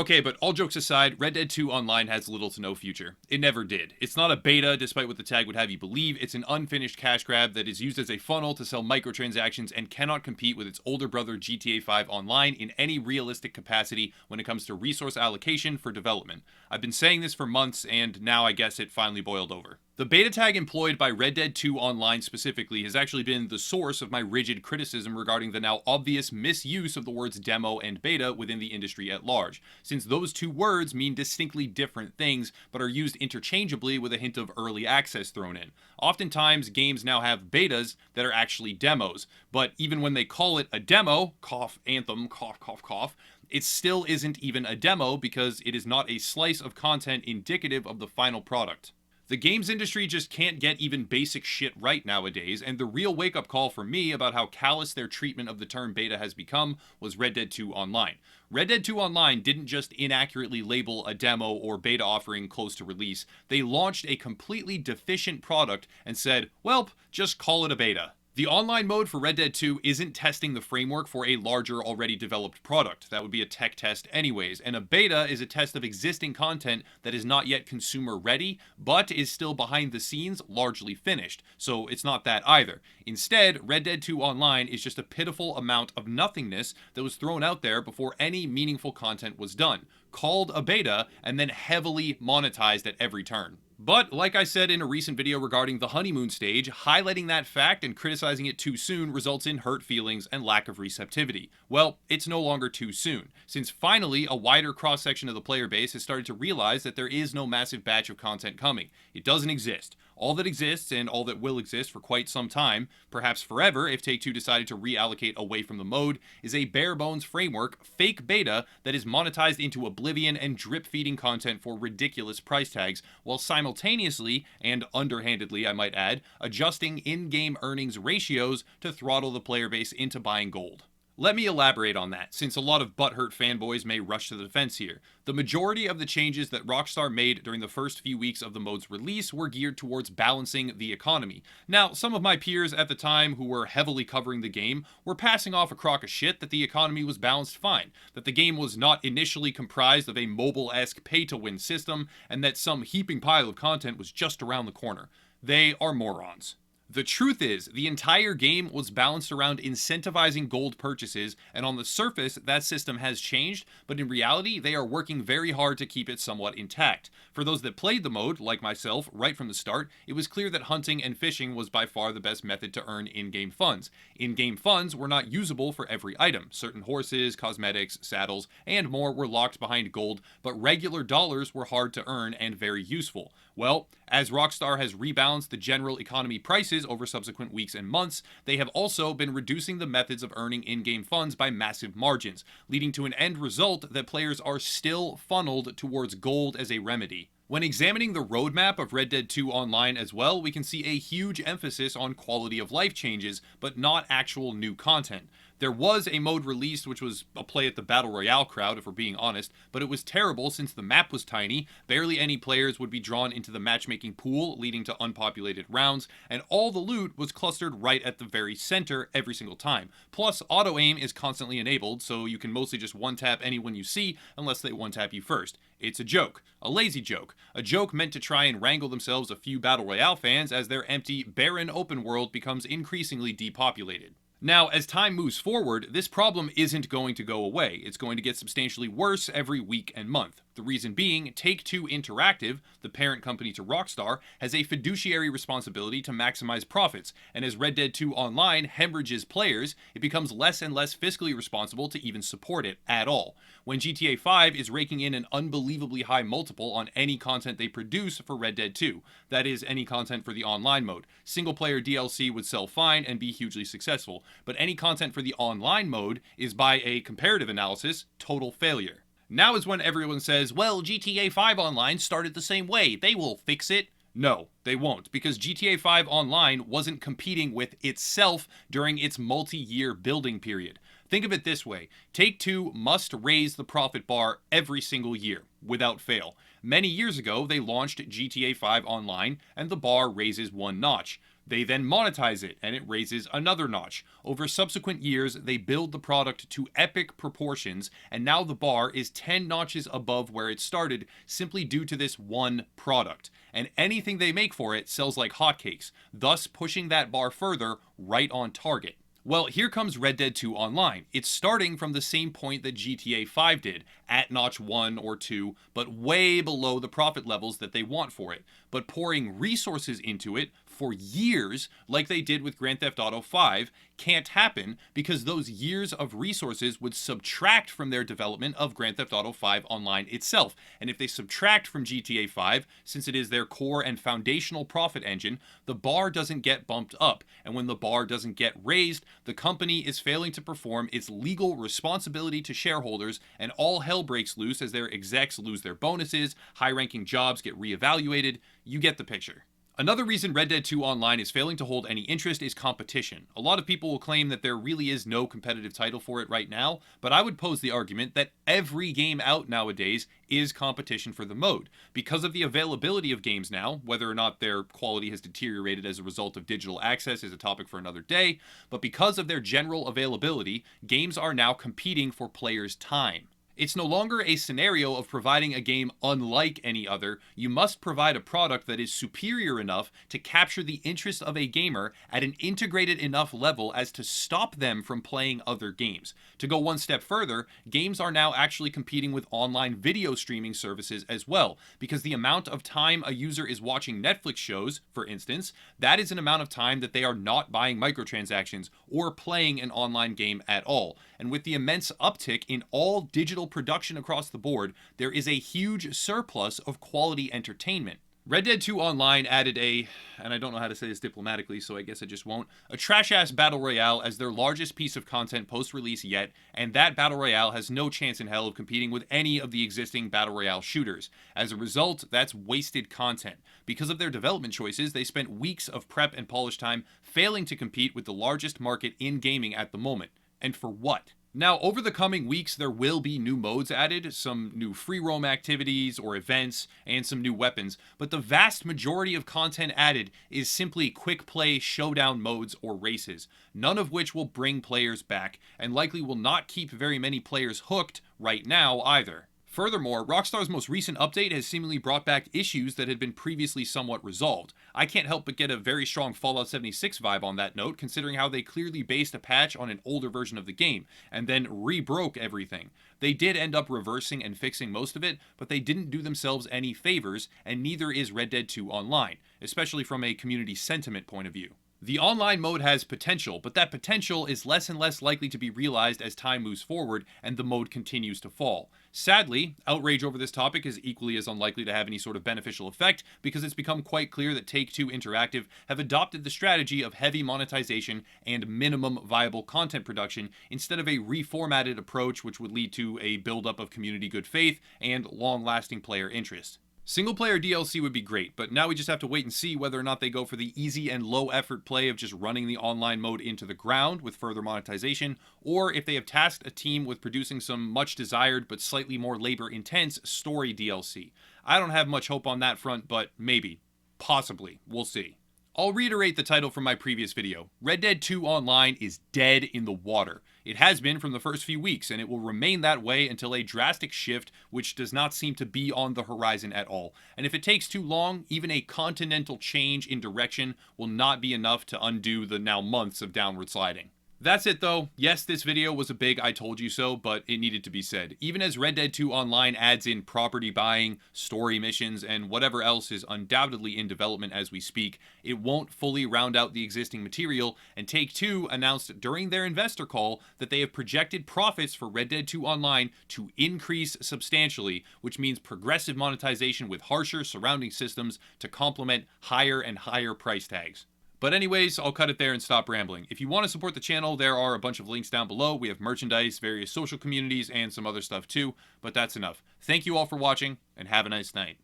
Okay, but all jokes aside, Red Dead 2 Online has little to no future. It never did. It's not a beta, despite what the tag would have you believe. It's an unfinished cash grab that is used as a funnel to sell microtransactions and cannot compete with its older brother GTA 5 Online in any realistic capacity when it comes to resource allocation for development. I've been saying this for months, and now I guess it finally boiled over. The beta tag employed by Red Dead 2 Online specifically has actually been the source of my rigid criticism regarding the now obvious misuse of the words demo and beta within the industry at large, since those two words mean distinctly different things but are used interchangeably with a hint of early access thrown in. Oftentimes, games now have betas that are actually demos, but even when they call it a demo, cough, Anthem, cough, cough, cough, it still isn't even a demo because it is not a slice of content indicative of the final product. The games industry just can't get even basic shit right nowadays, and the real wake-up call for me about how callous their treatment of the term beta has become was Red Dead 2 Online. Red Dead 2 Online didn't just inaccurately label a demo or beta offering close to release, they launched a completely deficient product and said, "Welp, just call it a beta." The online mode for Red Dead 2 isn't testing the framework for a larger, already developed product. That would be a tech test anyways, and a beta is a test of existing content that is not yet consumer ready, but is still behind the scenes, largely finished, so it's not that either. Instead, Red Dead 2 Online is just a pitiful amount of nothingness that was thrown out there before any meaningful content was done, called a beta, and then heavily monetized at every turn. But, like I said in a recent video regarding the honeymoon stage, highlighting that fact and criticizing it too soon results in hurt feelings and lack of receptivity. Well, it's no longer too soon, since finally a wider cross-section of the player base has started to realize that there is no massive batch of content coming. It doesn't exist. All that exists, and all that will exist for quite some time, perhaps forever if Take-Two decided to reallocate away from the mode, is a bare-bones framework, fake beta, that is monetized into oblivion and drip-feeding content for ridiculous price tags, while simultaneously, and underhandedly I might add, adjusting in-game earnings ratios to throttle the player base into buying gold. Let me elaborate on that, since a lot of butthurt fanboys may rush to the defense here. The majority of the changes that Rockstar made during the first few weeks of the mode's release were geared towards balancing the economy. Now, some of my peers at the time who were heavily covering the game were passing off a crock of shit that the economy was balanced fine, that the game was not initially comprised of a mobile-esque pay-to-win system, and that some heaping pile of content was just around the corner. They are morons. The truth is, the entire game was balanced around incentivizing gold purchases, and on the surface, that system has changed, but in reality, they are working very hard to keep it somewhat intact. For those that played the mode, like myself, right from the start, it was clear that hunting and fishing was by far the best method to earn in-game funds. In-game funds were not usable for every item. Certain horses, cosmetics, saddles, and more were locked behind gold, but regular dollars were hard to earn and very useful. Well, as Rockstar has rebalanced the general economy prices over subsequent weeks and months, they have also been reducing the methods of earning in-game funds by massive margins, leading to an end result that players are still funneled towards gold as a remedy. When examining the roadmap of Red Dead 2 Online as well, we can see a huge emphasis on quality of life changes, but not actual new content. There was a mode released which was a play at the Battle Royale crowd, if we're being honest, but it was terrible since the map was tiny, barely any players would be drawn into the matchmaking pool, leading to unpopulated rounds, and all the loot was clustered right at the very center every single time. Plus, auto-aim is constantly enabled, so you can mostly just one-tap anyone you see unless they one-tap you first. It's a joke. A lazy joke. A joke meant to try and wrangle themselves a few Battle Royale fans as their empty, barren open world becomes increasingly depopulated. Now, as time moves forward, this problem isn't going to go away. It's going to get substantially worse every week and month. The reason being, Take-Two Interactive, the parent company to Rockstar, has a fiduciary responsibility to maximize profits, and as Red Dead 2 Online hemorrhages players, it becomes less and less fiscally responsible to even support it at all. When GTA 5 is raking in an unbelievably high multiple on any content they produce for Red Dead 2, that is, any content for the online mode. Single-player DLC would sell fine and be hugely successful, but any content for the online mode is, by a comparative analysis, total failure. Now is when everyone says, well, GTA 5 Online started the same way, they will fix it. No, they won't, because GTA 5 Online wasn't competing with itself during its multi-year building period. Think of it this way, Take-Two must raise the profit bar every single year, without fail. Many years ago, they launched GTA 5 Online, and the bar raises one notch. They then monetize it, and it raises another notch. Over subsequent years, they build the product to epic proportions, and now the bar is 10 notches above where it started simply due to this one product. And anything they make for it sells like hotcakes, thus pushing that bar further right on target. Well, here comes Red Dead 2 Online. It's starting from the same point that GTA 5 did, at notch 1 or 2, but way below the profit levels that they want for it. But pouring resources into it for years, like they did with Grand Theft Auto 5, can't happen because those years of resources would subtract from their development of Grand Theft Auto 5 Online itself. And if they subtract from GTA 5, since it is their core and foundational profit engine, the bar doesn't get bumped up. And when the bar doesn't get raised, the company is failing to perform its legal responsibility to shareholders, and all hell breaks loose as their execs lose their bonuses, high-ranking jobs get reevaluated. You get the picture. Another reason Red Dead 2 Online is failing to hold any interest is competition. A lot of people will claim that there really is no competitive title for it right now, but I would pose the argument that every game out nowadays is competition for the mode. Because of the availability of games now, whether or not their quality has deteriorated as a result of digital access is a topic for another day, but because of their general availability, games are now competing for players' time. It's no longer a scenario of providing a game unlike any other. You must provide a product that is superior enough to capture the interest of a gamer at an integrated enough level as to stop them from playing other games. To go one step further, games are now actually competing with online video streaming services as well, because the amount of time a user is watching Netflix shows, for instance, that is an amount of time that they are not buying microtransactions or playing an online game at all. And with the immense uptick in all digital production across the board, there is a huge surplus of quality entertainment. Red Dead 2 Online added and I don't know how to say this diplomatically, so I guess I just won't, a trash-ass battle royale as their largest piece of content post-release yet, and that battle royale has no chance in hell of competing with any of the existing battle royale shooters. As a result, that's wasted content. Because of their development choices, they spent weeks of prep and polish time failing to compete with the largest market in gaming at the moment. And for what? Now, over the coming weeks, there will be new modes added, some new free roam activities or events, and some new weapons, but the vast majority of content added is simply quick play showdown modes or races, none of which will bring players back, and likely will not keep very many players hooked right now either. Furthermore, Rockstar's most recent update has seemingly brought back issues that had been previously somewhat resolved. I can't help but get a very strong Fallout 76 vibe on that note, considering how they clearly based a patch on an older version of the game, and then re-broke everything. They did end up reversing and fixing most of it, but they didn't do themselves any favors, and neither is Red Dead 2 Online, especially from a community sentiment point of view. The online mode has potential, but that potential is less and less likely to be realized as time moves forward and the mode continues to fall. Sadly, outrage over this topic is equally as unlikely to have any sort of beneficial effect because it's become quite clear that Take-Two Interactive have adopted the strategy of heavy monetization and minimum viable content production instead of a reformatted approach which would lead to a buildup of community good faith and long-lasting player interest. Single-player DLC would be great, but now we just have to wait and see whether or not they go for the easy and low-effort play of just running the online mode into the ground with further monetization, or if they have tasked a team with producing some much-desired but slightly more labor-intense story DLC. I don't have much hope on that front, but maybe. Possibly. We'll see. I'll reiterate the title from my previous video. Red Dead 2 Online is dead in the water. It has been from the first few weeks, and it will remain that way until a drastic shift, which does not seem to be on the horizon at all. And if it takes too long, even a continental change in direction will not be enough to undo the now months of downward sliding. That's it though. Yes, this video was a big I told you so, but it needed to be said. Even as Red Dead 2 Online adds in property buying, story missions, and whatever else is undoubtedly in development as we speak, it won't fully round out the existing material, and Take-Two announced during their investor call that they have projected profits for Red Dead 2 Online to increase substantially, which means progressive monetization with harsher surrounding systems to complement higher and higher price tags. But anyways, I'll cut it there and stop rambling. If you want to support the channel, there are a bunch of links down below. We have merchandise, various social communities, and some other stuff too, but that's enough. Thank you all for watching, and have a nice night.